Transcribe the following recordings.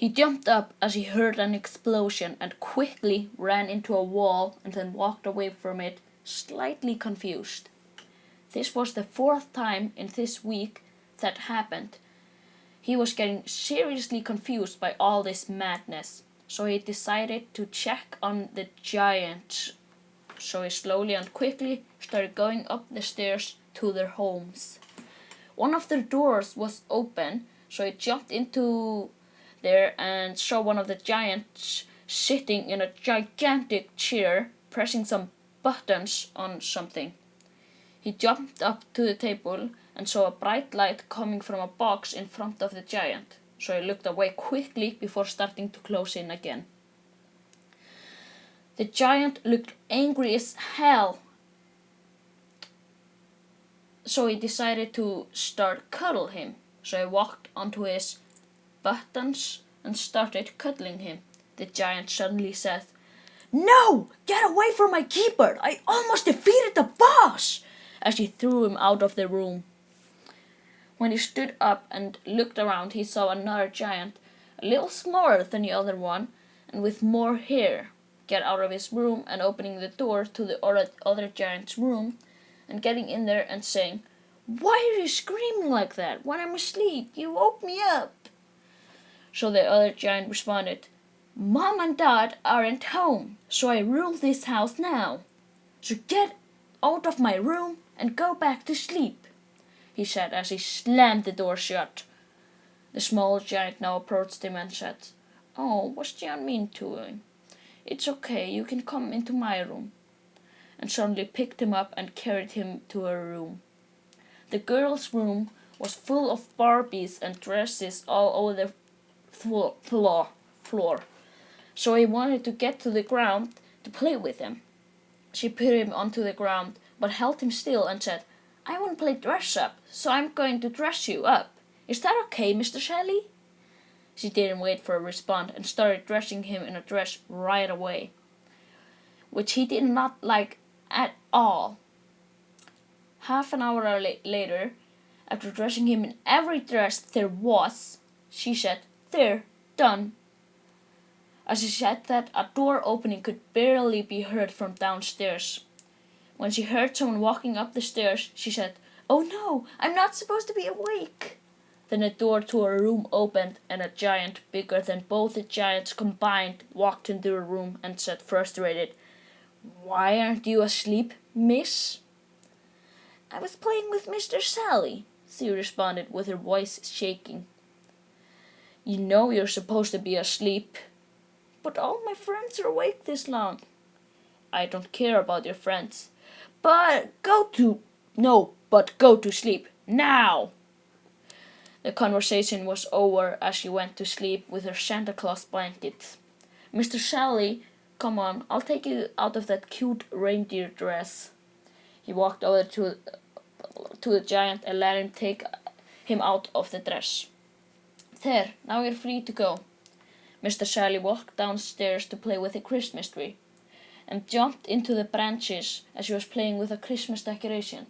He jumped up as he heard an explosion and quickly ran into a wall and then walked away from it, slightly confused. This was the fourth time in this week that happened. He was getting seriously confused by all this madness, so he decided to check on the giant. So he slowly and quickly started going up the stairs to their homes. One of their doors was open, so he jumped into there and saw one of the giants sitting in a gigantic chair, pressing some buttons on something. He jumped up to the table and saw a bright light coming from a box in front of the giant, so he looked away quickly before starting to close in again. The giant looked angry as hell, so he decided to start cuddle him. So he walked onto his buttons and started cuddling him. The giant suddenly said, "No! Get away from my keyboard! I almost defeated the boss!" as he threw him out of the room. When he stood up and looked around, he saw another giant, a little smaller than the other one and with more hair, get out of his room and opening the door to the other giant's room and getting in there and saying, "Why are you screaming like that? When I'm asleep, you woke me up." So the other giant responded, "Mom and Dad aren't home, so I rule this house now. So get out of my room and go back to sleep," he said as he slammed the door shut. The small giant now approached him and said, "Oh, what's John mean to him? It's okay, you can come into my room," and suddenly picked him up and carried him to her room. The girl's room was full of Barbies and dresses all over the floor, so he wanted to get to the ground to play with them. She put him onto the ground, but held him still and said, "I want to play dress up, so I'm going to dress you up. Is that okay, Mr. Shelley?" She didn't wait for a response and started dressing him in a dress right away, which he did not like at all. Half an hour later, after dressing him in every dress there was, she said, "There, done." As she said that, a door opening could barely be heard from downstairs. When she heard someone walking up the stairs, she said, "Oh no, I'm not supposed to be awake." Then the door to her room opened and a giant bigger than both the giants combined walked into the room and said frustrated, "Why aren't you asleep, miss?" "I was playing with Mr. Sally," she responded with her voice shaking. "You know you're supposed to be asleep." "But all my friends are awake this long." "I don't care about your friends. But go to sleep now." The conversation was over as she went to sleep with her Santa Claus blanket. "Mr. Sally, come on, I'll take you out of that cute reindeer dress." He walked over to the giant and let him take him out of the dress. "There, now you're free to go." Mr. Sally walked downstairs to play with the Christmas tree and jumped into the branches as he was playing with a Christmas decoration.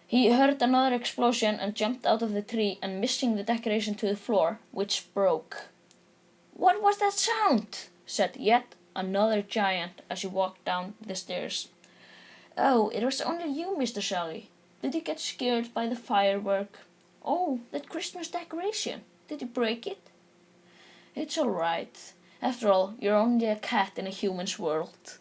He heard another explosion and jumped out of the tree and missing the decoration to the floor, which broke. "What was that sound?" said yet another giant as he walked down the stairs. "Oh, it was only you, Mr. Sally. Did you get scared by the firework? Oh, that Christmas decoration. Did you break it?" "It's all right. After all, you're only a cat in a human's world."